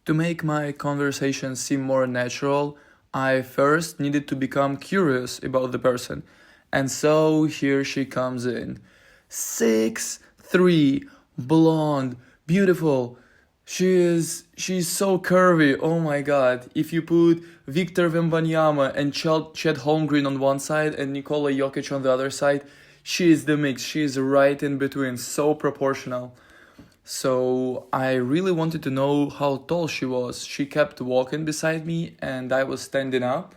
To make my conversation seem more natural, I first needed to become curious about the person. And so here she comes in. 6'3", blonde, beautiful. She's so curvy. Oh my god. If you put Victor Wembanyama and Chet Holmgren on one side and Nikola Jokic on the other side, she is the mix. She is right in between, so proportional. So I really wanted to know how tall she was. She kept walking beside me and I was standing up,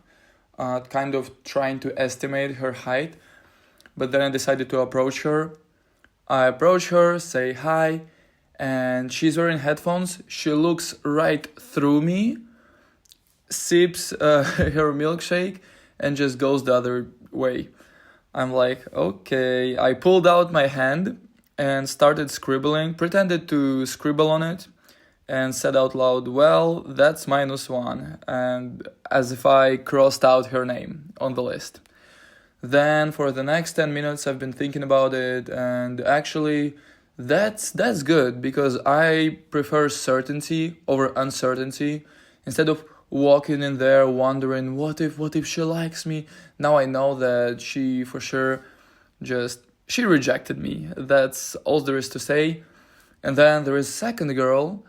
kind of trying to estimate her height. But then I decided to approach her. I approach her, say hi, and she's wearing headphones. She looks right through me, sips her milkshake, and just goes the other way. I'm like, okay. I pulled out my hand and started scribbling, pretended to scribble on it, and said out loud, well, that's -1, and as if I crossed out her name on the list. Then for the next 10 minutes I've been thinking about it, and actually that's good because I prefer certainty over uncertainty. Instead of walking in there wondering what if she likes me, now I know that she for sure she rejected me. That's all there is to say. And then there is second girl,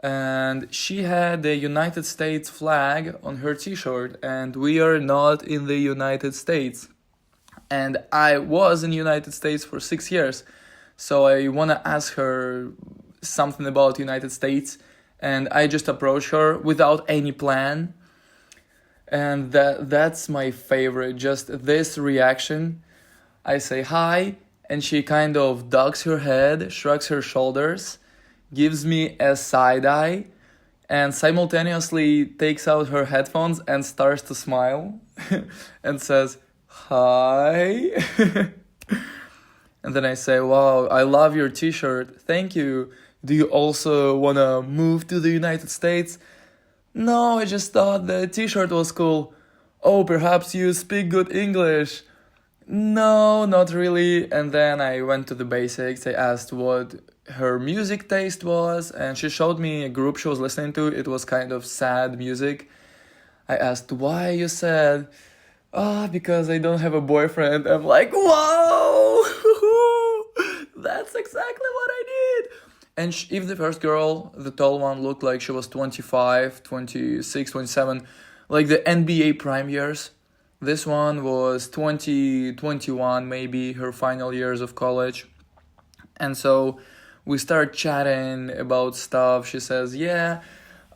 and she had the United States flag on her t-shirt, and we are not in the United States. And I was in the United States for 6 years, so I want to ask her something about United States, and I just approach her without any plan. And that's my favorite, just this reaction. I say hi, and she kind of ducks her head, shrugs her shoulders, gives me a side eye, and simultaneously takes out her headphones and starts to smile and says, hi. And then I say, wow, I love your t-shirt. Thank you. Do you also want to move to the United States? No, I just thought the t-shirt was cool. Oh, perhaps you speak good English. No, not really. And then I went to the basics. I asked what her music taste was, and she showed me a group she was listening to. It was kind of sad music. I asked, why are you sad? Because I don't have a boyfriend. I'm like, whoa! That's exactly what I need. And if the first girl, the tall one, looked like she was 25, 26, 27, like the NBA prime years, this one was 20, 21, maybe her final years of college. And so we start chatting about stuff. She says, yeah,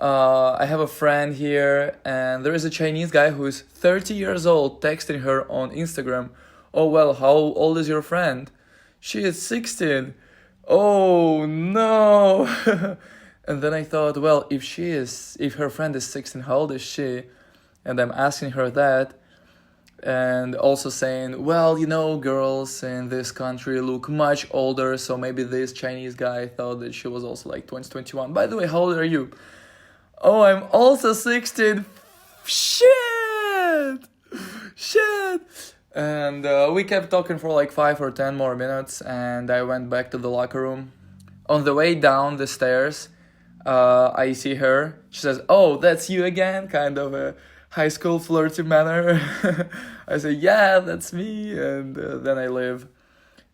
I have a friend here, and there is a Chinese guy who is 30 years old texting her on Instagram. Oh, well, how old is your friend? She is 16. Oh, no. And then I thought, well, if her friend is 16, how old is she? And I'm asking her that. And also saying, well, girls in this country look much older, so maybe this Chinese guy thought that she was also like 20, 21. By the way, how old are you? Oh, I'm also 16. Shit! And we kept talking for like 5 or 10 more minutes, and I went back to the locker room. On the way down the stairs, I see her. She says, oh, that's you again? Kind of a high school flirty manner. I say, yeah, that's me, and then I leave.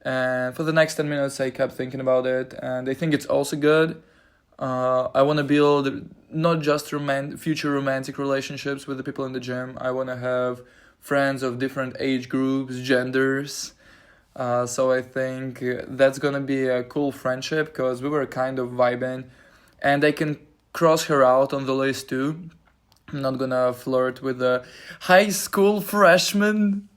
And for the next 10 minutes, I kept thinking about it, and I think it's also good. I want to build not just future romantic relationships with the people in the gym. I want to have friends of different age groups, genders. So I think that's going to be a cool friendship because we were kind of vibing, and I can cross her out on the list too. I'm not gonna flirt with a high school freshman.